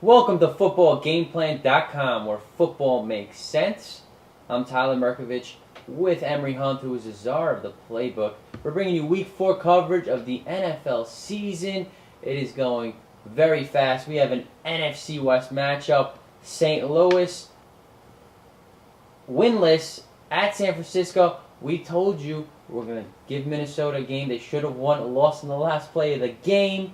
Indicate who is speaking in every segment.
Speaker 1: Welcome to footballgameplan.com, where football makes sense. I'm Tyler Merkovich with Emery Hunt, who is the czar of the playbook. We're bringing you Week 4 coverage of the NFL season. It is going very fast. We have an NFC West matchup. St. Louis, winless at San Francisco. We told you we're going to give Minnesota a game they should have won, lost in the last play of the game.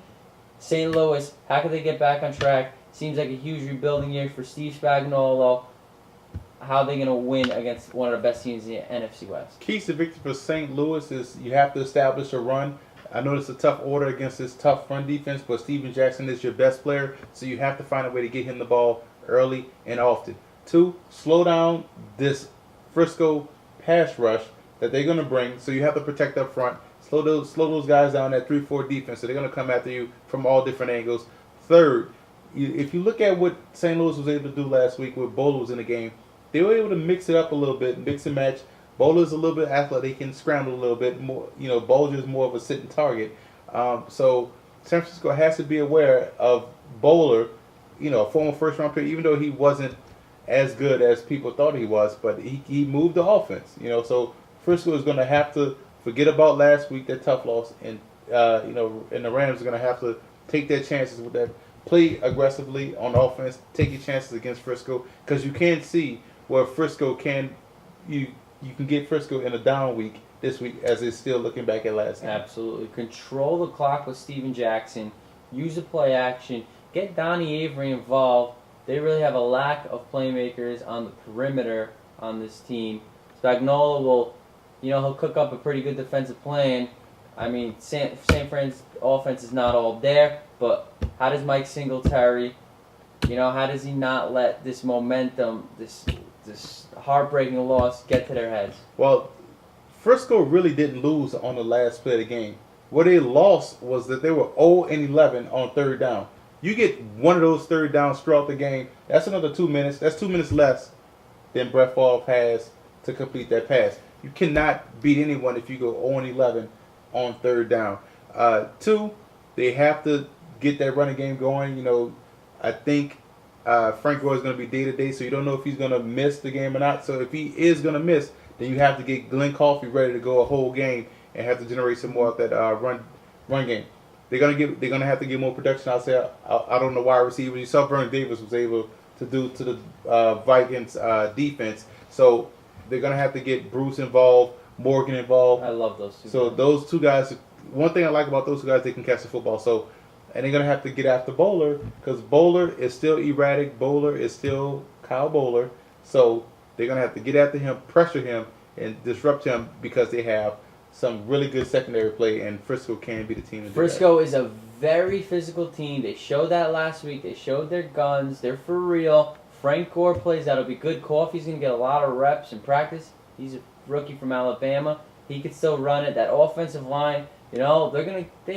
Speaker 1: St. Louis, how can they get back on track? Seems like a huge rebuilding year for Steve Spagnuolo. How are they going to win against one of the best teams in the NFC West?
Speaker 2: Keys to victory for St. Louis is you have to establish a run. I know it's a tough order against this tough run defense, but Steven Jackson is your best player, so you have to find a way to get him the ball early and often. 2, slow down this Frisco pass rush that they're going to bring, so you have to protect up front. Slow those guys down at 3-4 defense, so they're going to come after you from all different angles. 3rd, if you look at what St. Louis was able to do last week with Bowler was in the game, they were able to mix it up a little bit, mix and match. Bowler's a little bit athletic, he can scramble a little bit more. Bolger's more of a sitting target. So San Francisco has to be aware of Bowler, a former first-round pick, even though he wasn't as good as people thought he was, but he moved the offense. So Frisco is going to have to forget about last week, that tough loss, and and the Rams are going to have to take their chances with that. Play aggressively on offense. Take your chances against Frisco, because you can see where Frisco can you can get Frisco in a down week this week, as it's still looking back at last game.
Speaker 1: Absolutely. Control the clock with Steven Jackson. Use the play action. Get Donnie Avery involved. They really have a lack of playmakers on the perimeter on this team. Spagnuolo will, he'll cook up a pretty good defensive plan. I mean, San Fran's offense is not all there, but how does Mike Singletary, how does he not let this momentum, this heartbreaking loss get to their heads?
Speaker 2: Well, Frisco really didn't lose on the last play of the game. What they lost was that they were 0-11 on 3rd down. You get one of those 3rd downs throughout the game, that's another 2 minutes. That's 2 minutes less than Brett Favre has to complete that pass. You cannot beat anyone if you go 0-11 on 3rd down. 2, they have to get that running game going. I think Frank Gore is going to be day-to-day, so you don't know if he's going to miss the game or not. So if he is going to miss, then you have to get Glenn Coffey ready to go a whole game and have to generate some more of that run game. They're gonna have to get more production. I don't know why receivers. You saw Vernon Davis was able to do to the Vikings defense. So they're gonna have to get Bruce involved, Morgan involved.
Speaker 1: I love those two.
Speaker 2: So those two guys. One thing I like about those two guys, they can catch the football. So, and they're gonna have to get after Bowler, because Bowler is still erratic. Bowler is still Kyle Bowler. So they're gonna have to get after him, pressure him, and disrupt him, because they have some really good secondary play, and Frisco can be the team to do
Speaker 1: Frisco is a very physical team. They showed that last week. They showed their guns. They're for real. Frank Gore plays. That'll be good. Coffey's going to get a lot of reps in practice. He's a rookie from Alabama. He could still run it. That offensive line, they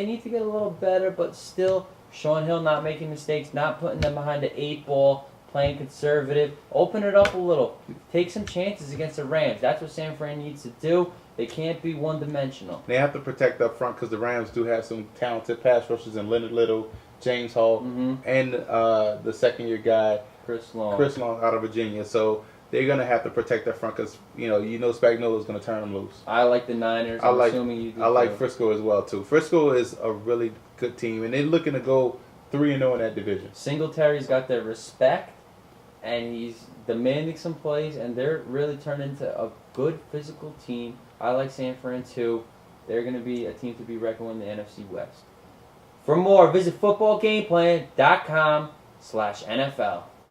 Speaker 1: need to get a little better, but still, Sean Hill not making mistakes, not putting them behind the 8 ball, playing conservative. Open it up a little. Take some chances against the Rams. That's what San Fran needs to do. They can't be one-dimensional.
Speaker 2: They have to protect up front, because the Rams do have some talented pass rushers in Leonard Little, James Hall, and the second-year guy,
Speaker 1: Chris Long
Speaker 2: out of Virginia. So they're going to have to protect up front, because Spagnuolo is going to turn them loose.
Speaker 1: I like the Niners. I'm assuming you do.
Speaker 2: I like Frisco as well, too. Frisco is a really good team, and they're looking to go 3-0 in that division.
Speaker 1: Singletary's got their respect, and he's demanding some plays, and they're really turned into a good physical team. I like San Fran too. They're going to be a team to be reckoned with in the NFC West. For more, visit footballgameplan.com/NFL.